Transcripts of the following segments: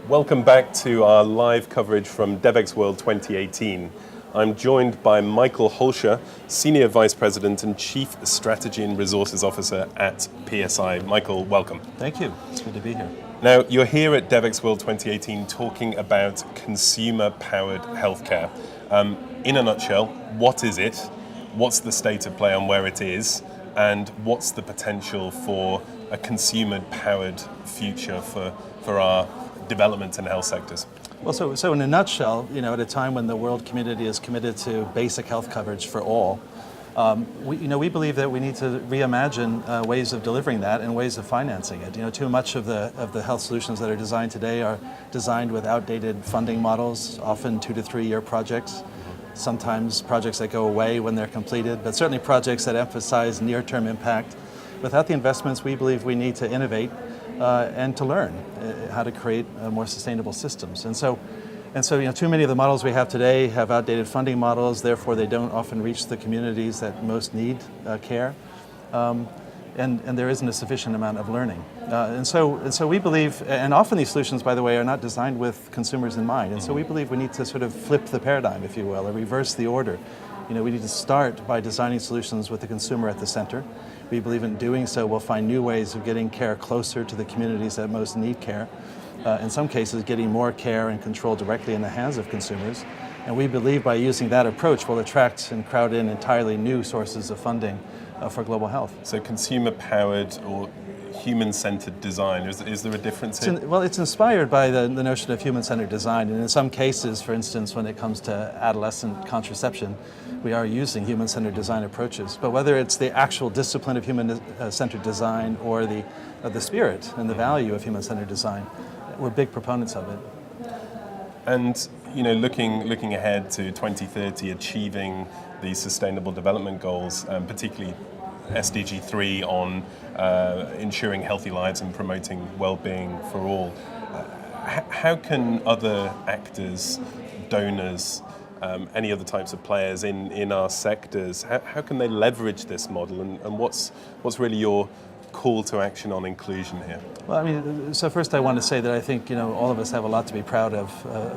Welcome back to our live coverage from Devex World 2018. I'm joined by Michael Holscher, Senior Vice President and Chief Strategy and Resources Officer at PSI. Michael, welcome. Thank you. It's good to be here. Now, you're here at Devex World 2018 talking about consumer-powered healthcare. In a nutshell, what is it? What's the state of play on where it is? And what's the potential for a consumer-powered future for our development and health sectors? Well, so in a nutshell, at a time when the world community is committed to basic health coverage for all, we believe that we need to reimagine ways of delivering that and ways of financing it. Too much of the health solutions that are designed today are designed with outdated funding models, often 2 to 3 year projects. Sometimes projects that go away when they're completed, but certainly projects that emphasize near-term impact. Without the investments, we believe we need to innovate and to learn how to create more sustainable systems. And so, too many of the models we have today have outdated funding models, therefore they don't often reach the communities that most need care. And there isn't a sufficient amount of learning. And so we believe, and often these solutions, by the way, are not designed with consumers in mind. And so we believe we need to sort of flip the paradigm, if you will, or reverse the order. We need to start by designing solutions with the consumer at the center. We believe in doing so, we'll find new ways of getting care closer to the communities that most need care. In some cases, getting more care and control directly in the hands of consumers. And we believe by using that approach, we'll attract and crowd in entirely new sources of funding for global health. So consumer-powered or human-centered design, is there a difference here? It's inspired by the notion of human-centered design, and in some cases, for instance, when it comes to adolescent contraception, we are using human-centered design approaches. But whether it's the actual discipline of human-centered design or the spirit and the value of human-centered design, we're big proponents of it. And looking ahead to 2030, achieving the Sustainable Development Goals, particularly SDG 3 on ensuring healthy lives and promoting well-being for all. How can other actors, donors, any other types of players in our sectors, how can they leverage this model, and what's really your call to action on inclusion here? Well, so first I want to say that I think all of us have a lot to be proud of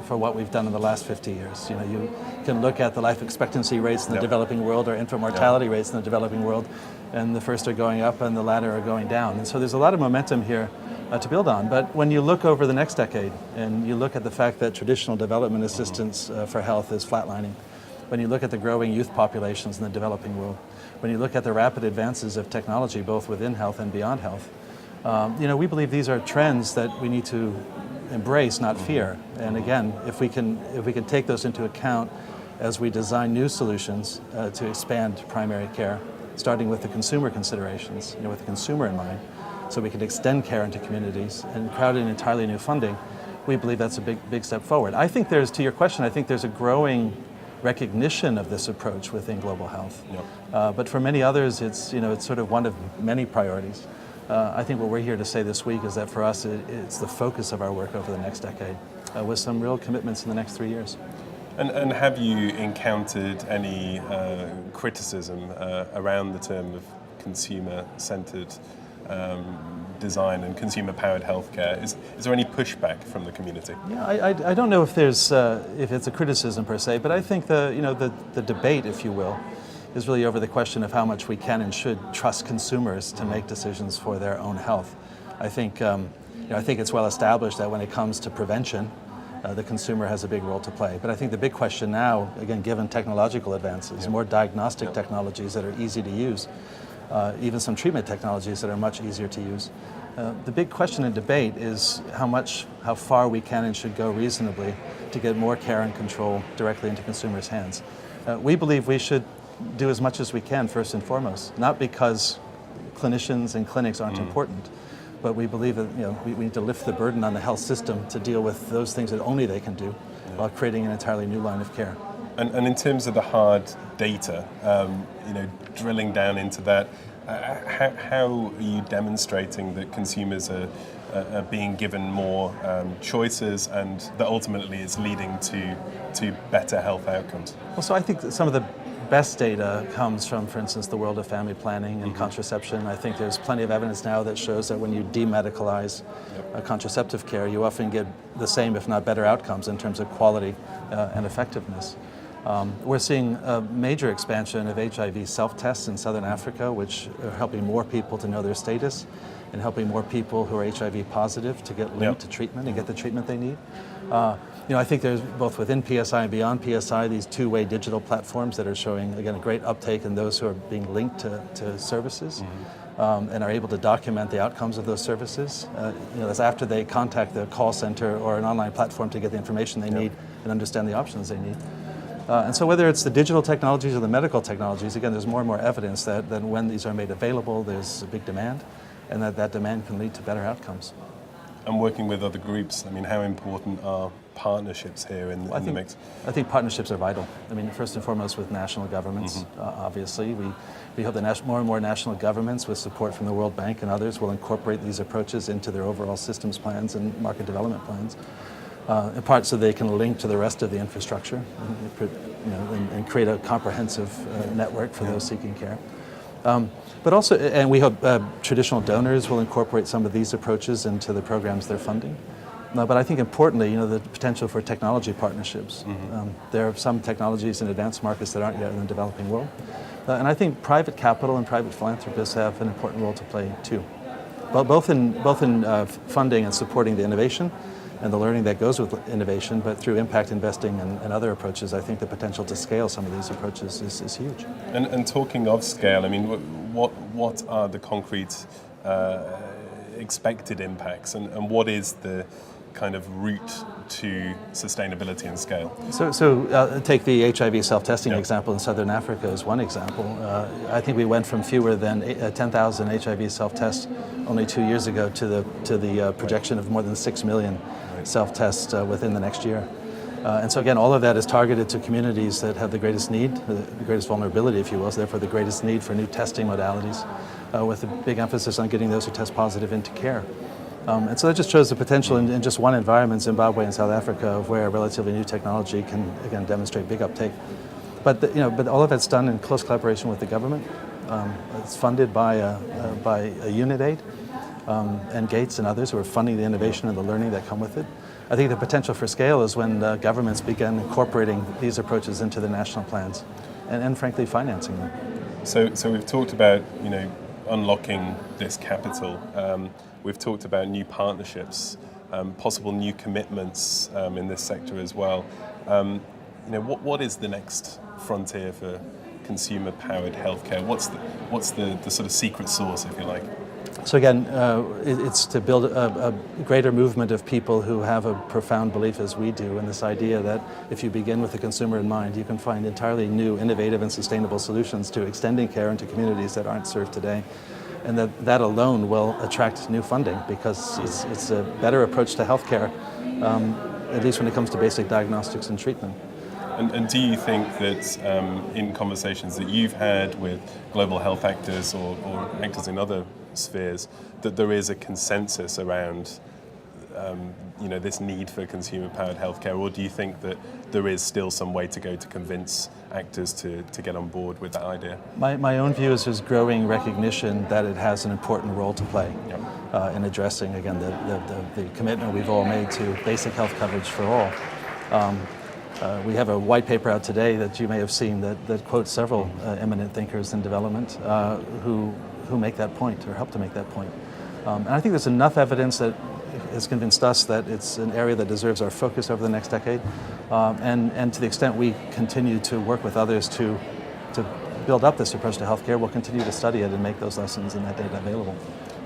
for what we've done in the last 50 years. You can look at the life expectancy rates in the developing world or infant mortality rates in the developing world, and the first are going up and the latter are going down. And so there's a lot of momentum here to build on. But when you look over the next decade and you look at the fact that traditional development assistance for health is flatlining, when you look at the growing youth populations in the developing world, when you look at the rapid advances of technology both within health and beyond health, we believe these are trends that we need to embrace, not fear. And again, if we can take those into account as we design new solutions to expand primary care, starting with the consumer considerations, with the consumer in mind, so we can extend care into communities and crowd in entirely new funding, we believe that's a big step forward. I think to your question, I think there's a growing recognition of this approach within global health. Yep. But for many others, it's sort of one of many priorities. I think what we're here to say this week is that for us, it's the focus of our work over the next decade, with some real commitments in the next 3 years. And have you encountered any criticism around the term of consumer-centered design and consumer-powered healthcare? Is there any pushback from the community? Yeah, I don't know if it's a criticism per se, but I think the debate, if you will, is really over the question of how much we can and should trust consumers to make decisions for their own health. I think it's well established that when it comes to prevention, the consumer has a big role to play. But I think the big question now, again, given technological advances, more diagnostic technologies that are easy to use, even some treatment technologies that are much easier to use. The big question and debate is how far we can and should go reasonably to get more care and control directly into consumers' hands. We believe we should do as much as we can, first and foremost, not because clinicians and clinics aren't important, but we believe that we need to lift the burden on the health system to deal with those things that only they can do while creating an entirely new line of care. And in terms of the hard data, drilling down into that, how are you demonstrating that consumers are being given more choices and that ultimately is leading to better health outcomes? Well, so I think that some of the best data comes from, for instance, the world of family planning and contraception. I think there's plenty of evidence now that shows that when you demedicalize contraceptive care, you often get the same, if not better, outcomes in terms of quality and effectiveness. We're seeing a major expansion of HIV self-tests in Southern Africa, which are helping more people to know their status and helping more people who are HIV positive to get linked to treatment and get the treatment they need. I think there's both within PSI and beyond PSI these two-way digital platforms that are showing, again, a great uptake in those who are being linked to services and are able to document the outcomes of those services. That's after they contact the call center or an online platform to get the information they need and understand the options they need. And so whether it's the digital technologies or the medical technologies, again, there's more and more evidence that when these are made available, there's a big demand, and that demand can lead to better outcomes. And working with other groups, I mean, how important are partnerships here in the mix? I think partnerships are vital. I mean, first and foremost with national governments, obviously. We hope that more and more national governments, with support from the World Bank and others, will incorporate these approaches into their overall systems plans and market development plans, in part so they can link to the rest of the infrastructure and create a comprehensive network for those seeking care. But also, and we hope traditional donors will incorporate some of these approaches into the programs they're funding. But I think importantly, the potential for technology partnerships. There are some technologies in advanced markets that aren't yet in the developing world. And I think private capital and private philanthropists have an important role to play too. Both in funding and supporting the innovation and the learning that goes with innovation, but through impact investing and other approaches, I think the potential to scale some of these approaches is huge. And talking of scale, I mean, what are the concrete expected impacts, and what is the kind of route to sustainability and scale? So take the HIV self-testing example in Southern Africa as one example. I think we went from fewer than 10,000 HIV self-tests only 2 years ago to the projection of more than 6 million self-tests within the next year. And so again, all of that is targeted to communities that have the greatest need, the greatest vulnerability, if you will, so therefore the greatest need for new testing modalities, with a big emphasis on getting those who test positive into care. And so that just shows the potential in just one environment, Zimbabwe and South Africa, of where relatively new technology can, again, demonstrate big uptake. But but all of that's done in close collaboration with the government. It's funded by UNITAID and Gates and others who are funding the innovation and the learning that come with it. I think the potential for scale is when governments begin incorporating these approaches into the national plans and frankly, financing them. So we've talked about, unlocking this capital. We've talked about new partnerships, possible new commitments in this sector as well. What is the next frontier for consumer-powered healthcare? What's the sort of secret sauce, if you like? So again, it's to build a greater movement of people who have a profound belief, as we do, in this idea that if you begin with the consumer in mind, you can find entirely new, innovative, and sustainable solutions to extending care into communities that aren't served today. And that alone will attract new funding because it's a better approach to healthcare, at least when it comes to basic diagnostics and treatment. And do you think that in conversations that you've had with global health actors or actors in other spheres, that there is a consensus around this need for consumer-powered healthcare, or do you think that there is still some way to go to convince actors to get on board with that idea? My own view is there's growing recognition that it has an important role to play in addressing, again, the commitment we've all made to basic health coverage for all. We have a white paper out today that you may have seen that quotes several eminent thinkers in development who make that point or help to make that point. And I think there's enough evidence that has convinced us that it's an area that deserves our focus over the next decade. And to the extent we continue to work with others to build up this approach to healthcare, we'll continue to study it and make those lessons and that data available.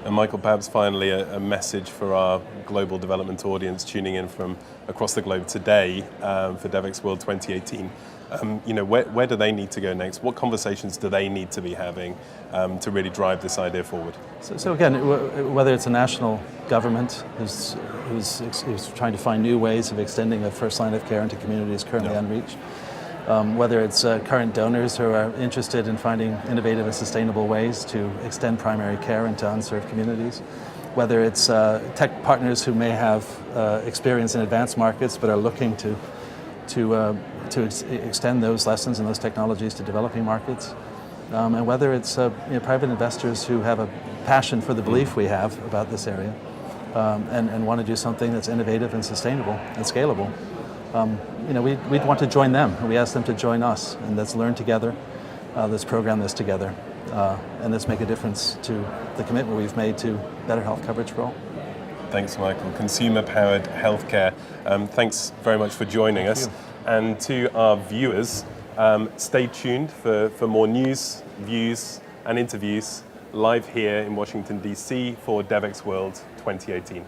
And Michael, perhaps finally a message for our global development audience tuning in from across the globe today for Devex World 2018. Where do they need to go next? What conversations do they need to be having to really drive this idea forward? So again, whether it's a national government who's trying to find new ways of extending a first line of care into communities currently unreached, whether it's current donors who are interested in finding innovative and sustainable ways to extend primary care into unserved communities, whether it's tech partners who may have experience in advanced markets but are looking to to extend those lessons and those technologies to developing markets. And whether it's private investors who have a passion for the belief we have about this area and want to do something that's innovative and sustainable and scalable. We'd want to join them. We ask them to join us, and let's learn together, let's program this together, and let's make a difference to the commitment we've made to better health coverage for all. Thanks, Michael. Consumer-powered healthcare. Thanks very much for joining us. And to our viewers, stay tuned for more news, views, and interviews live here in Washington, D.C. for Devex World 2018.